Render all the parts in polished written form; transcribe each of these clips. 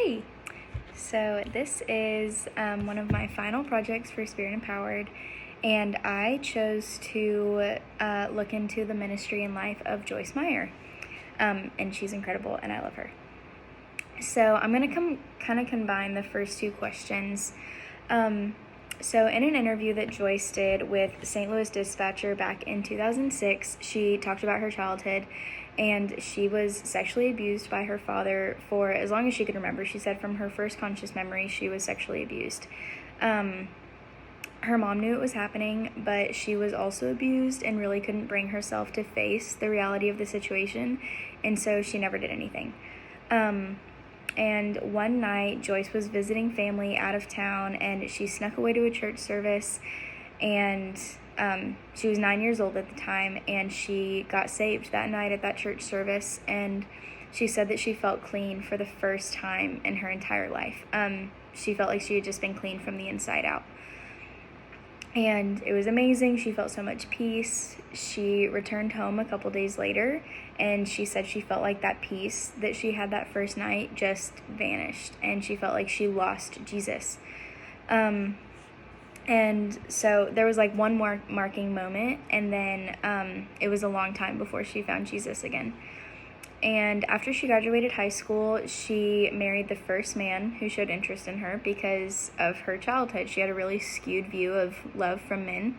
Hey! So this is one of my final projects for Spirit Empowered, and I chose to look into the ministry and life of Joyce Meyer. And she's incredible, and I love her. So I'm going to kind of combine the first two questions. So in an interview that Joyce did with St. Louis Dispatcher back in 2006, she talked about her childhood, and she was sexually abused by her father for as long as she could remember. She said from her first conscious memory, she was sexually abused. Her mom knew it was happening, but she was also abused and really couldn't bring herself to face the reality of the situation, and so she never did anything. And one night, Joyce was visiting family out of town, and she snuck away to a church service, and she was 9 years old at the time, and she got saved that night at that church service, and she said that she felt clean for the first time in her entire life. She felt like she had just been clean from the inside out. And it was amazing. She felt so much peace. She returned home a couple days later, and she said she felt like that peace that she had that first night just vanished, and she felt like she lost Jesus. And so there was like one more marking moment, and then it was a long time before she found Jesus again. And after she graduated high school, she married the first man who showed interest in her because of her childhood. She had a really skewed view of love from men.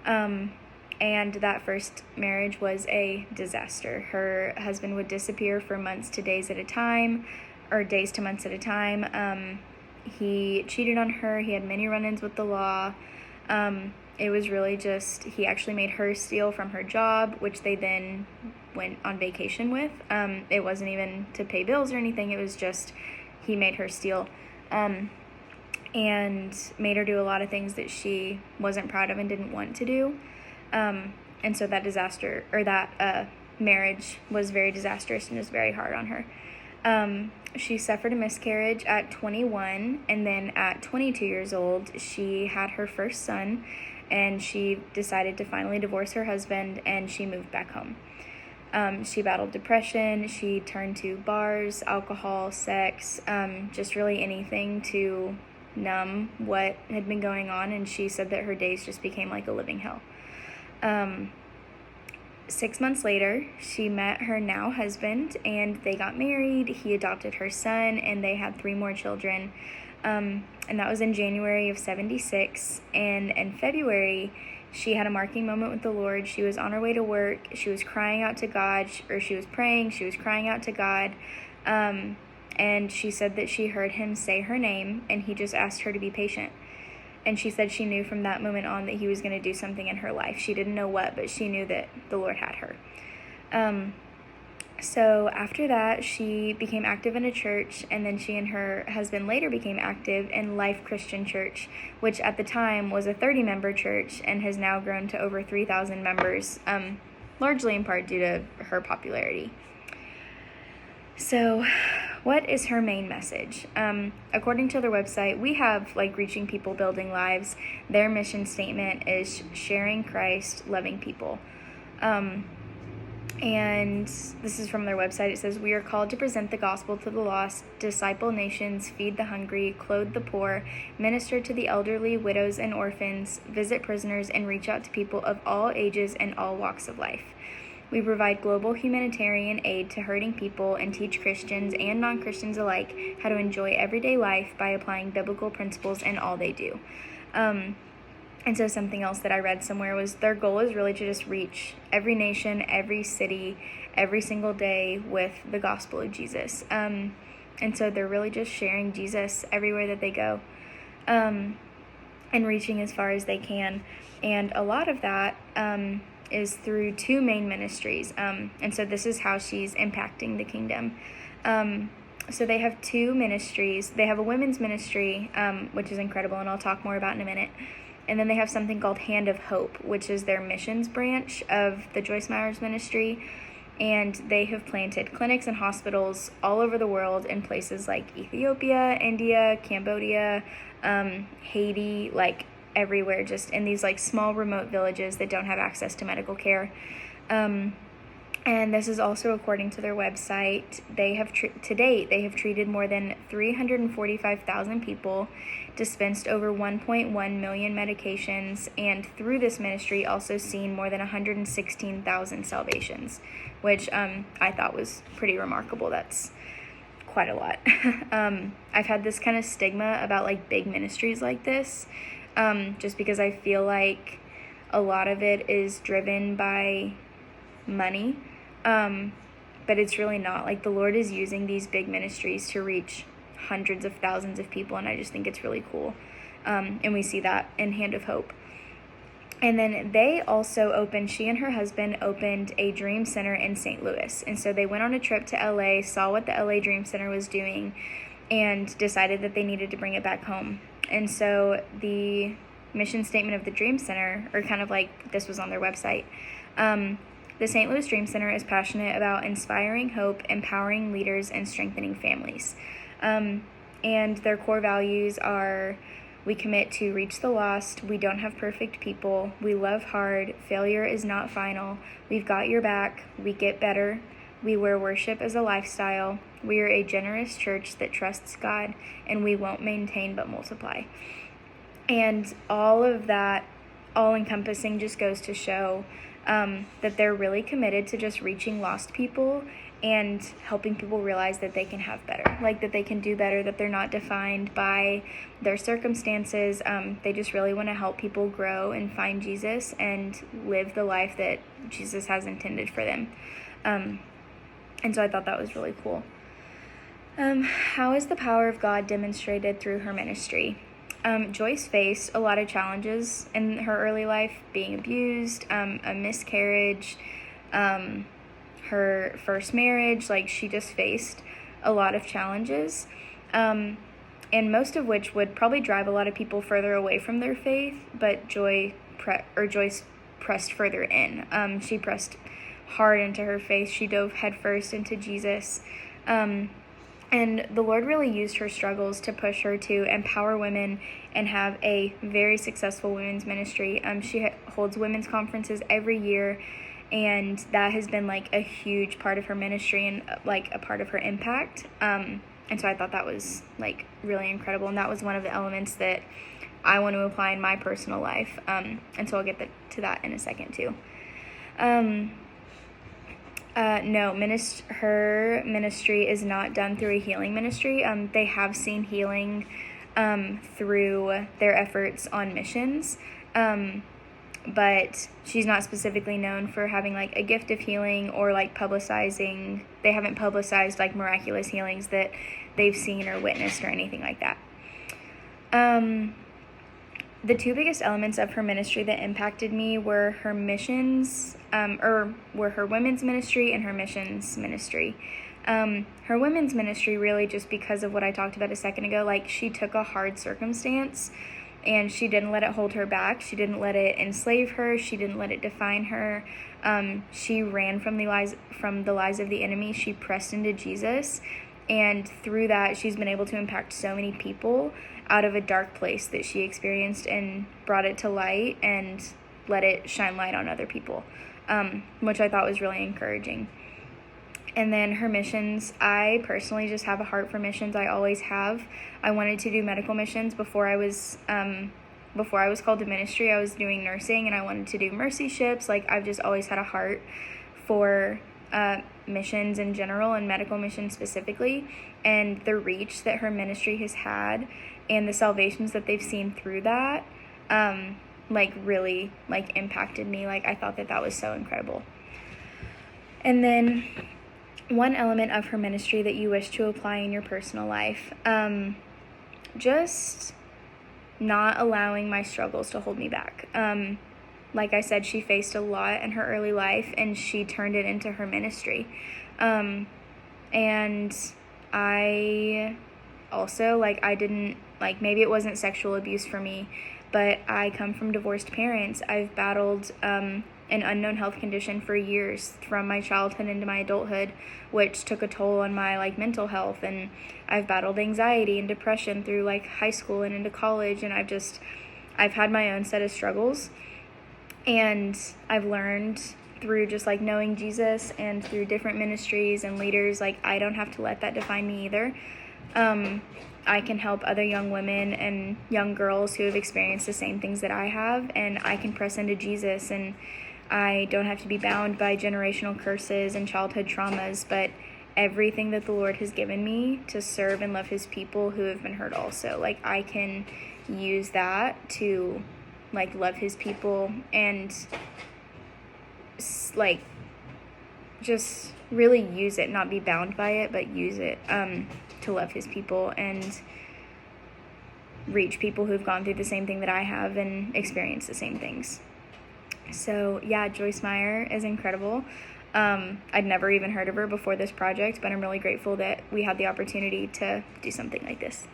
And that first marriage was a disaster. Her husband would disappear for months to days at a time, or days to months at a time. He cheated on her. He had many run-ins with the law. It was really just, he actually made her steal from her job, which they then went on vacation with. It wasn't even to pay bills or anything. It was just, he made her steal, and made her do a lot of things that she wasn't proud of and didn't want to do. And so that disaster, or that marriage was very disastrous and was very hard on her. She suffered a miscarriage at 21, and then at 22 years old, she had her first son, and she decided to finally divorce her husband, and she moved back home. She battled depression. She turned to bars, alcohol, sex, just really anything to numb what had been going on, and she said that her days just became like a living hell. 6 months later, she met her now husband, and they got married. He adopted her son, and they had 3 more children. And that was in January of 76. And in February, she had a marking moment with the Lord. She was on her way to work. She was crying out to God, or she was praying. She was crying out to God. And she said that she heard him say her name, and he just asked her to be patient. And she said she knew from that moment on that he was going to do something in her life. She didn't know what, but she knew that the Lord had her. So after that, she became active in a church, and then she and her husband later became active in Life Christian Church, which at the time was a 30-member church and has now grown to over 3,000 members, largely in part due to her popularity. So what is her main message? According to their website, we have like reaching people, building lives. Their mission statement is sharing Christ, loving people. And this is from their website. It says, "We are called to present the gospel to the lost, disciple nations, feed the hungry, clothe the poor, minister to the elderly, widows, and orphans, visit prisoners, and reach out to people of all ages and all walks of life. We provide global humanitarian aid to hurting people and teach Christians and non-Christians alike how to enjoy everyday life by applying biblical principles in all they do." And so something else that I read somewhere was their goal is really to just reach every nation, every city, every single day with the gospel of Jesus. And so they're really just sharing Jesus everywhere that they go, and reaching as far as they can. And a lot of that is through 2 main ministries. And so this is how she's impacting the kingdom. So they have 2 ministries. They have a women's ministry, which is incredible, and I'll talk more about in a minute. And then they have something called Hand of Hope, which is their missions branch of the Joyce Meyer's ministry. And they have planted clinics and hospitals all over the world in places like Ethiopia, India, Cambodia, Haiti, like everywhere, just in these like small remote villages that don't have access to medical care. And this is also according to their website. They have to date, they have treated more than 345,000 people, dispensed over 1.1 million medications, and through this ministry also seen more than 116,000 salvations, which I thought was pretty remarkable. That's quite a lot. I've had this kind of stigma about like big ministries like this, just because I feel like a lot of it is driven by money, but it's really not. Like, the Lord is using these big ministries to reach hundreds of thousands of people, and I just think it's really cool. And we see that in Hand of Hope. And then she and her husband opened a Dream Center in St. Louis. And so they went on a trip to LA, saw what the LA Dream Center was doing, and decided that they needed to bring it back home. And so the mission statement of the Dream Center, or kind of like this was on their website, the St. Louis Dream Center is passionate about inspiring hope, empowering leaders, and strengthening families. And their core values are: we commit to reach the lost, we don't have perfect people, we love hard, failure is not final, we've got your back, we get better, we wear worship as a lifestyle, we are a generous church that trusts God, and we won't maintain but multiply. And all of that, all encompassing, just goes to show that they're really committed to just reaching lost people and helping people realize that they can have better, like that they can do better, that they're not defined by their circumstances. They just really want to help people grow and find Jesus and live the life that Jesus has intended for them. And so I thought that was really cool. How is the power of God demonstrated through her ministry? Joyce faced a lot of challenges in her early life, being abused, a miscarriage, her first marriage. Like, she just faced a lot of challenges, and most of which would probably drive a lot of people further away from their faith, but Joyce pressed further in. She pressed hard into her faith. She dove headfirst into Jesus. And the Lord really used her struggles to push her to empower women and have a very successful women's ministry. She holds women's conferences every year, and that has been like a huge part of her ministry and like a part of her impact. And so I thought that was like really incredible, and that was one of the elements that I want to apply in my personal life. And so I'll get to that in a second too. No, her ministry is not done through a healing ministry. They have seen healing through their efforts on missions, but she's not specifically known for having like a gift of healing or like publicizing. They haven't publicized like miraculous healings that they've seen or witnessed or anything like that. The two biggest elements of her ministry that impacted me were her missions, were her women's ministry and her missions ministry. Her women's ministry, really just because of what I talked about a second ago, like, she took a hard circumstance and she didn't let it hold her back. She didn't let it enslave her. She didn't let it define her. She ran from the lies of the enemy. She pressed into Jesus, and through that, she's been able to impact so many people out of a dark place that she experienced, and brought it to light and let it shine light on other people, which I thought was really encouraging. And then her missions, I personally just have a heart for missions. I always have. I wanted to do medical missions before I was called to ministry. I was doing nursing, and I wanted to do mercy ships. Like, I've just always had a heart for missions in general and medical missions specifically, and the reach that her ministry has had and the salvations that they've seen through that, like, really like impacted me. Like, I thought that was so incredible. And then one element of her ministry that you wish to apply in your personal life, just not allowing my struggles to hold me back. Like I said, she faced a lot in her early life, and she turned it into her ministry. And I also, like, I didn't, like, maybe it wasn't sexual abuse for me, but I come from divorced parents. I've battled an unknown health condition for years, from my childhood into my adulthood, which took a toll on my, like, mental health. And I've battled anxiety and depression through, like, high school and into college, and I've had my own set of struggles. And I've learned through just like knowing Jesus and through different ministries and leaders, like I don't have to let that define me either. I can help other young women and young girls who have experienced the same things that I have, and I can press into Jesus, and I don't have to be bound by generational curses and childhood traumas, but everything that the Lord has given me to serve and love his people who have been hurt also. Like I can use that to like love his people and like just really use it, not be bound by it, but use it to love his people and reach people who've gone through the same thing that I have and experienced the same things. So yeah, Joyce Meyer is incredible. I'd never even heard of her before this project, but I'm really grateful that we had the opportunity to do something like this.